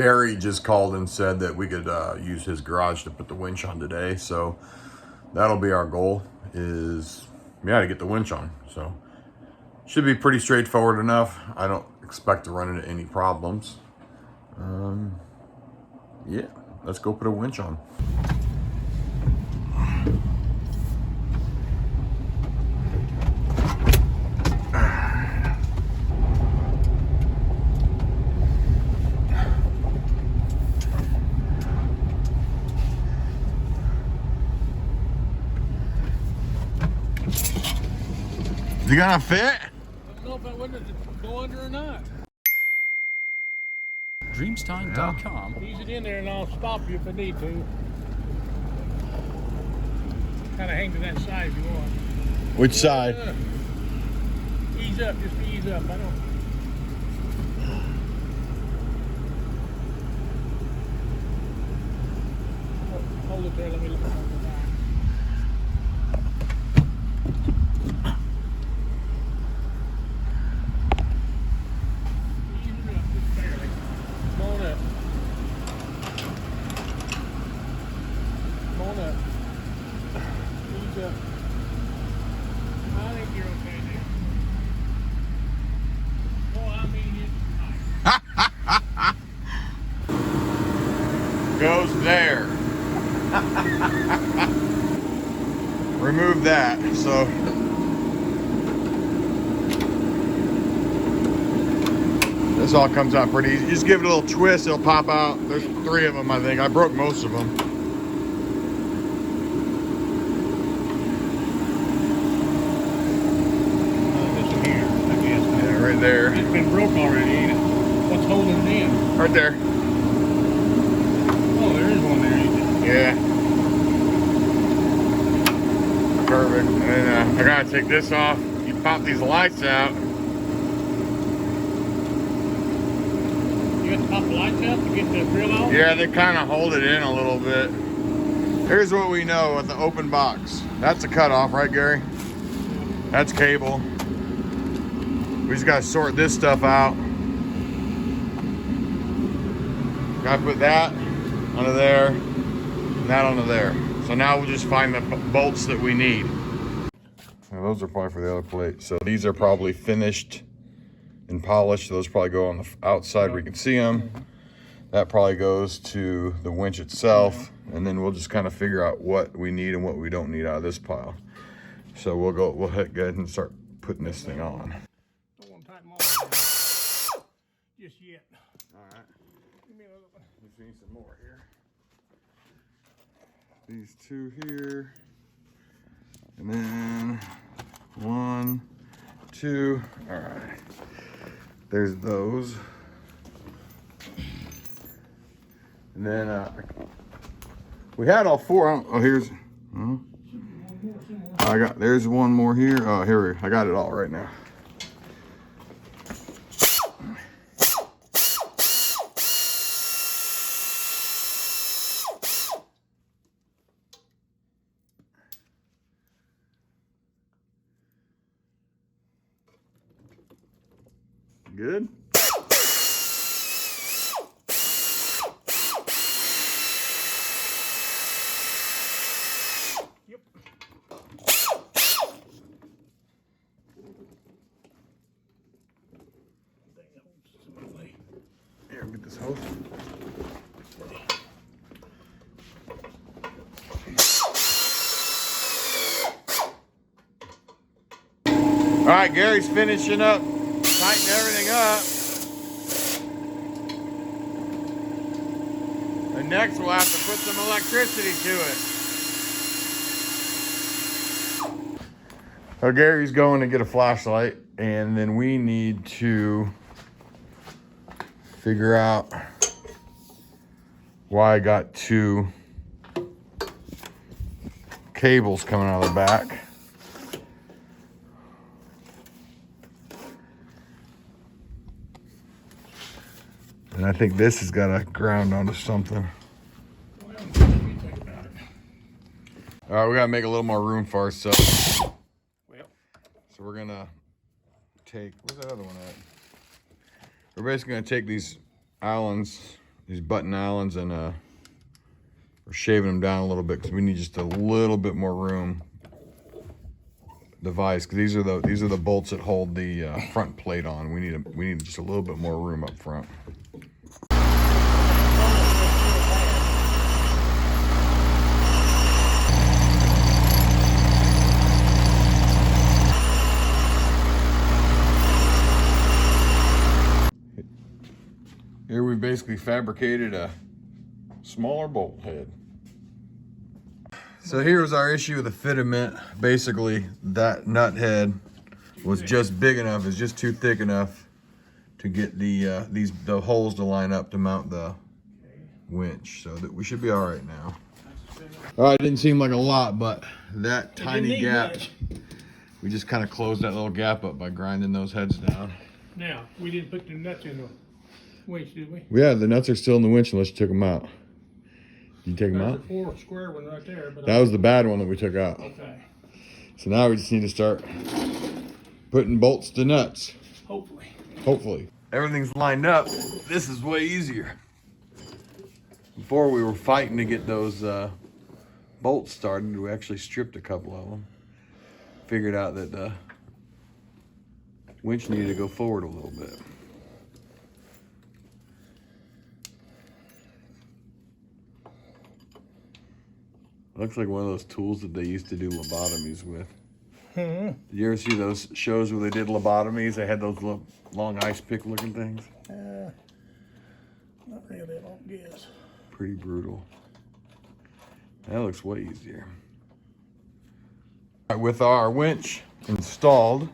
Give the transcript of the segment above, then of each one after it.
Gary just called and said that we could use his garage to put the winch on today. So that'll be our goal, is, yeah, to get the winch on. So should be pretty straightforward enough. I don't expect to run into any problems. Yeah, let's go put a winch on. Is he gonna fit? I don't know if I wouldn't go under or not. Dreamstime.com. Ease it in there and I'll stop you if I need to. Kind of hang to that side if you want. Which side? Ease up, just ease up. I don't. Hold it there, let me look at the back. Ease it up, just barely. Come on up. Come on up. Ease up. I think you're okay there. Oh, I mean, it's nice. Goes there. Remove that. So this all comes out pretty easy. Just give it a little twist, it'll pop out. There's 3 of them, I think. I broke most of them. This here, I guess. Yeah, right there. It's been broke already, ain't it? What's holding it in? Right there. Oh, there is one there, ain't there? Yeah. Perfect. And then I gotta take this off. You pop these lights out. You got to pop the lights out to get the grill out? Yeah, they kind of hold it in a little bit. Here's what we know with the open box. That's a cutoff, right, Gary? That's cable. We just gotta sort this stuff out. Gotta put that onto there, and that onto there. So now we'll just find the bolts that we need. Now those are probably for the other plate. So these are probably finished and polished. Those probably go on the outside where you can see them. That probably goes to the winch itself, and then we'll just kind of figure out what we need and what we don't need out of this pile. So we'll go ahead and start putting this thing on. Don't want to tighten them all just yet. All right. Give me another one. We need some more here. These 2 here, and then 1, 2. All right. There's those. And then we had all 4. Oh, here's. There's one more here. Oh, here I got it all right now. Good. Yep. Here, get this hose. All right, Gary's finishing up, tighten everything up. And next we'll have to put some electricity to it. So Gary's going to get a flashlight, and then we need to figure out why I got 2 cables coming out of the back. And I think this has got to ground onto something. All right, we got to make a little more room for ourselves. Well, So we're gonna take, where's that other one at? We're basically gonna take these Allens these button Allens, and we're shaving them down a little bit because we need just a little bit more room. The vise, because these are the bolts that hold the front plate on. We need just a little bit more room up front. Here we basically fabricated a smaller bolt head. So here's our issue with the fitment. Basically, that nut head was just big enough, it's just too thick enough to get the holes to line up to mount the winch. So that we should be all right now. All right, it didn't seem like a lot, but that tiny gap, we just kind of closed that little gap up by grinding those heads down. Now, we didn't put the nuts in the winch, did we? Yeah, the nuts are still in the winch unless you took them out. Did you take them out? There's a 4 square one right there. But that was the bad one that we took out. Okay. So now we just need to start putting bolts to nuts. Hopefully. Hopefully. Everything's lined up. This is way easier. Before we were fighting to get those bolts started. We actually stripped a couple of them. Figured out that the winch needed to go forward a little bit. Looks like one of those tools that they used to do lobotomies with. Did you ever see those shows where they did lobotomies? They had those long ice pick looking things. Not really, I don't guess. Pretty brutal. That looks way easier. All right, with our winch installed,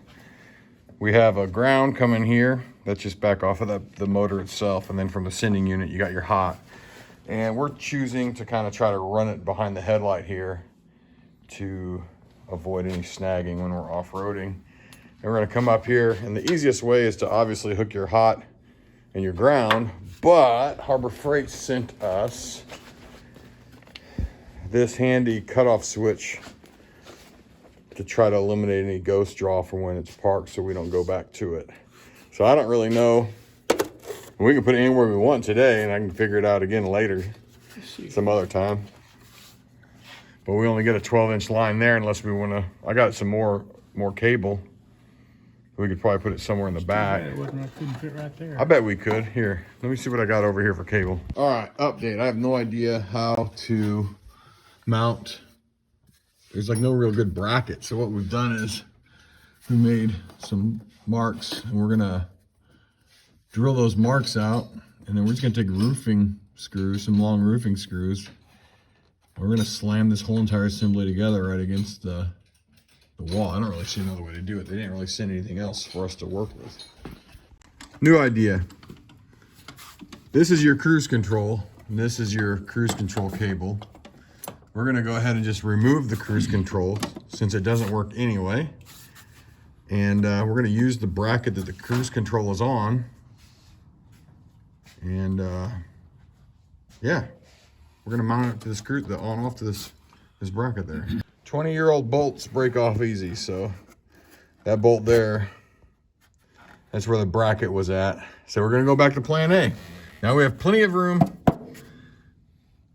we have a ground coming here. That's just back off of the motor itself. And then from the sending unit, you got your hot. And we're choosing to kind of try to run it behind the headlight here to avoid any snagging when we're off-roading. And we're gonna come up here, and the easiest way is to obviously hook your hot and your ground, but Harbor Freight sent us this handy cutoff switch to try to eliminate any ghost draw from when it's parked so we don't go back to it. So I don't really know. We can put it anywhere we want today, and I can figure it out again later, some other time. But we only get a 12-inch line there unless we want to. I got some more cable. We could probably put it somewhere in the back. It couldn't fit right there. I bet we could. Here, let me see what I got over here for cable. All right, update. I have no idea how to mount. There's like no real good bracket. So what we've done is we made some marks, and we're gonna drill those marks out, and then we're just gonna take roofing screws, some long roofing screws. We're gonna slam this whole entire assembly together right against the wall. I don't really see another way to do it. They didn't really send anything else for us to work with. New idea. This is your cruise control, and this is your cruise control cable. We're gonna go ahead and just remove the cruise control since it doesn't work anyway. And we're gonna use the bracket that the cruise control is on. And yeah, we're gonna mount it to this cruise, the on-off to this bracket there. 20-year-old bolts break off easy, so that bolt there, that's where the bracket was at. So we're gonna go back to plan A. Now we have plenty of room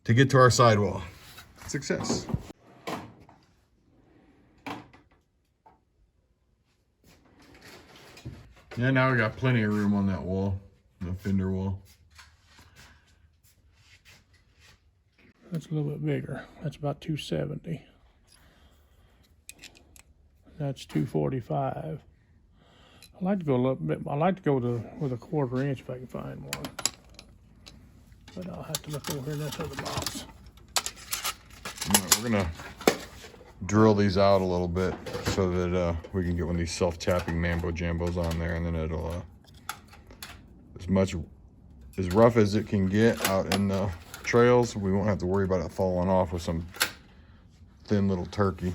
to get to our sidewall. Success. Yeah, now we got plenty of room on that wall, the fender wall. That's a little bit bigger. That's about 270. That's 245. I like to go a little bit. I like to go with a 1/4 inch if I can find one. But I'll have to look over here in this other box. We're gonna drill these out a little bit so that we can get one of these self-tapping mambo jambos on there, and then it'll as rough as it can get out in the trails. We won't have to worry about it falling off with some thin little turkey.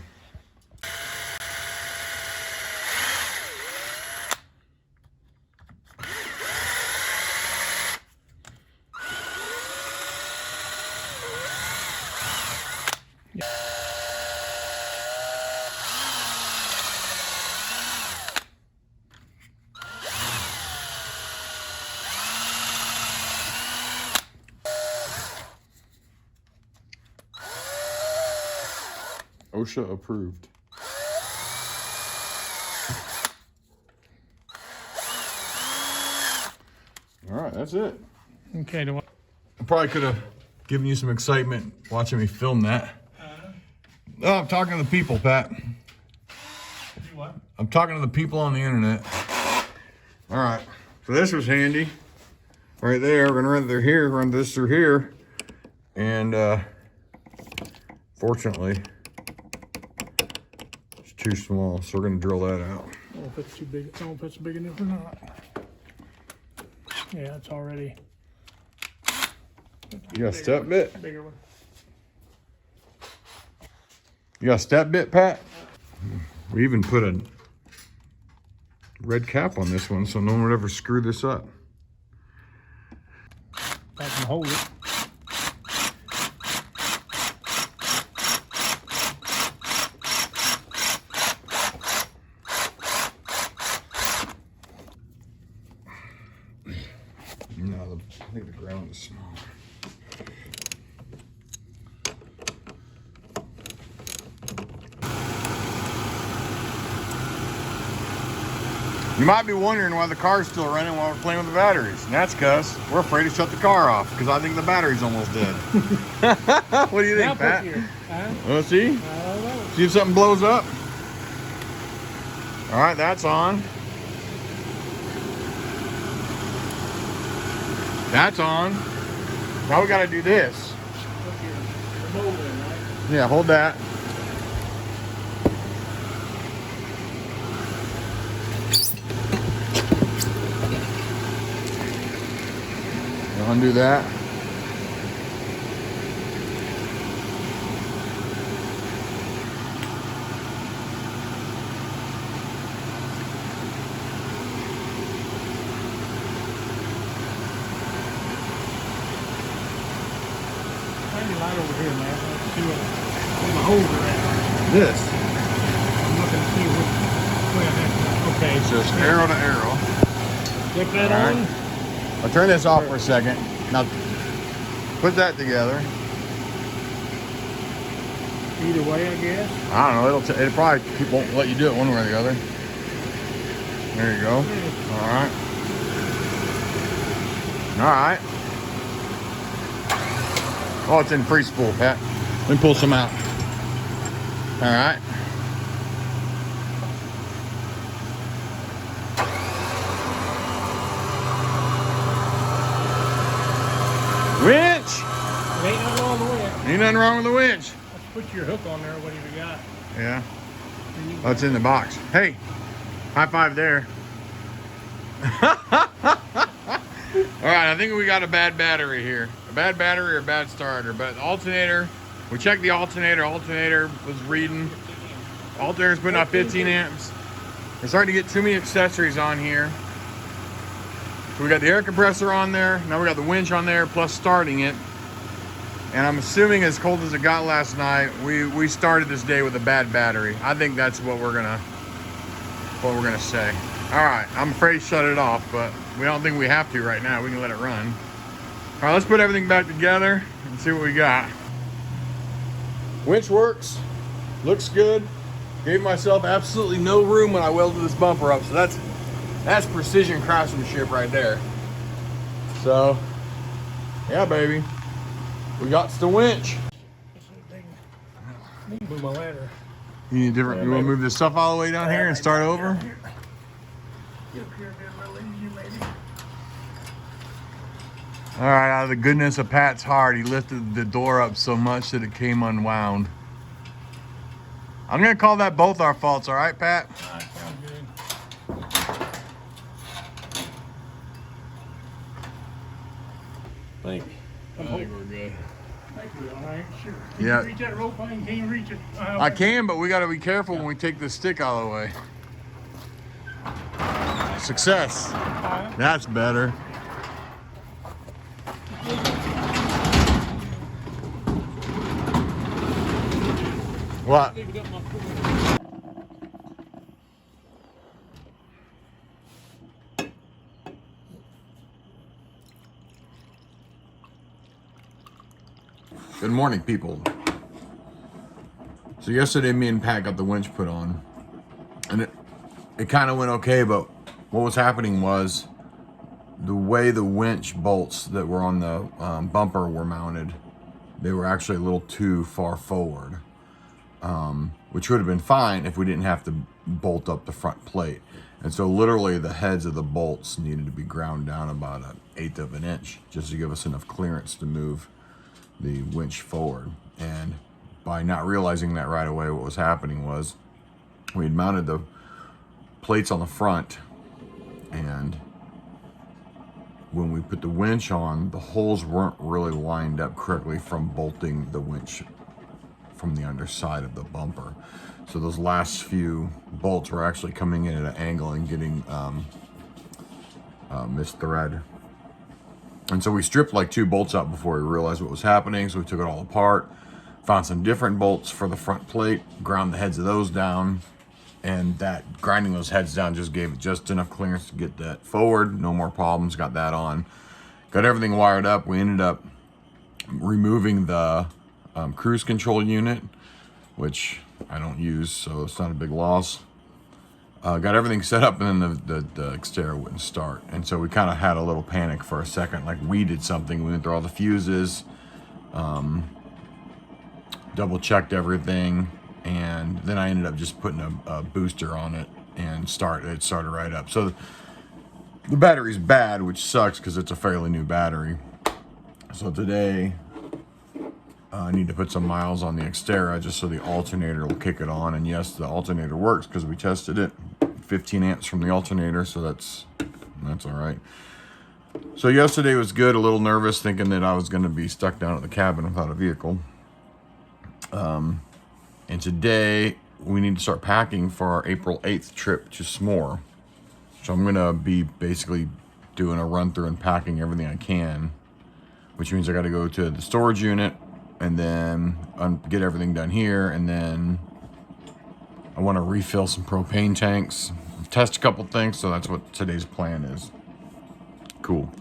OSHA approved. All right, that's it. Okay, do I probably could have given you some excitement watching me film that. Oh, I'm talking to the people, Pat. what? I'm talking to the people on the internet. All right, so this was handy. Right there, we're gonna run this through here. And fortunately, it's too small, so we're gonna drill that out. I don't know if it's too big. I don't know if it's big enough or not. Yeah, it's already. You got a step bit? Bigger one. You got a step bit, Pat? We even put a red cap on this one so no one would ever screw this up. I can hold it. No, I think the ground is small. You might be wondering why the car's still running while we're playing with the batteries. And that's because we're afraid to shut the car off because I think the battery's almost dead. What do you think, Pat? Let's see. See if something blows up. All right, that's on. That's on. Now we got to do this. Yeah, hold that. Undo that. Light over here, man. Let's see where the holes are at. This. I'm looking to see where that's. Okay. It's just arrow to arrow. Click that All right. on. I'll turn this off for a second. Now, put that together. Either way, I guess. I don't know. It'll probably won't let you do it one way or the other. There you go. All right. All right. Oh, it's in free spool, Pat. Let me pull some out. All right. Winch! It ain't nothing wrong with the winch. Ain't nothing wrong with the winch. Let's put your hook on there, what have you got? Yeah. Oh, it's in the box. Hey, high five there. All right, I think we got a bad battery here. A bad battery or a bad starter, but alternator, we checked the alternator. Alternator was reading. Alternator's putting out 15 amps. We're starting to get too many accessories on here. So we got the air compressor on there. Now we got the winch on there, plus starting it. And I'm assuming as cold as it got last night, we started this day with a bad battery. I think that's what we're gonna say. All right, I'm afraid to shut it off, but we don't think we have to right now. We can let it run. All right, let's put everything back together and see what we got. Winch works, looks good. Gave myself absolutely no room when I welded this bumper up, so that's precision craftsmanship right there. So, yeah, baby, we got the winch. I need to move my ladder. You need different. You want to move this stuff all the way down here and start over? Get up here, get a little easier, maybe. All right, out of the goodness of Pat's heart, he lifted the door up so much that it came unwound. I'm gonna call that both our faults, all right, Pat? All right, sounds good. Thank you. I think we're good. Thank you, all right, sure. Yeah. Can you reach that rope? I can't reach it. I can, but we gotta be careful when we take this stick out of the way. Success. That's better. What? Good morning, people. So yesterday me and Pat got the winch put on, and it kind of went okay, but what was happening was the way the winch bolts that were on the bumper were mounted, they were actually a little too far forward, which would have been fine if we didn't have to bolt up the front plate. And so literally the heads of the bolts needed to be ground down about 1/8 of an inch just to give us enough clearance to move the winch forward. And by not realizing that right away, what was happening was we had mounted the plates on the front, and when we put the winch on, the holes weren't really lined up correctly from bolting the winch from the underside of the bumper. So those last few bolts were actually coming in at an angle and getting misthread. And so we stripped like 2 bolts out before we realized what was happening. So we took it all apart, found some different bolts for the front plate, ground the heads of those down, and that grinding those heads down just gave it just enough clearance to get that forward. No more problems, got that on. Got everything wired up. We ended up removing the cruise control unit, which I don't use, so it's not a big loss. Got everything set up, and then the Xterra wouldn't start. And so we kind of had a little panic for a second, like we did something. We went through all the fuses, double checked everything, and then I ended up just putting a booster on it and it started right up. So the battery's bad, which sucks because it's a fairly new battery. So today I need to put some miles on the Xterra just so the alternator will kick it on. And yes, the alternator works because we tested it. 15 amps from the alternator, so that's all right. So yesterday was good. A little nervous, thinking that I was going to be stuck down at the cabin without a vehicle. And today we need to start packing for our April 8th trip to S'more. So I'm going to be basically doing a run through and packing everything I can, which means I got to go to the storage unit and then get everything done here, and then I want to refill some propane tanks, test a couple things, so that's what today's plan is. Cool.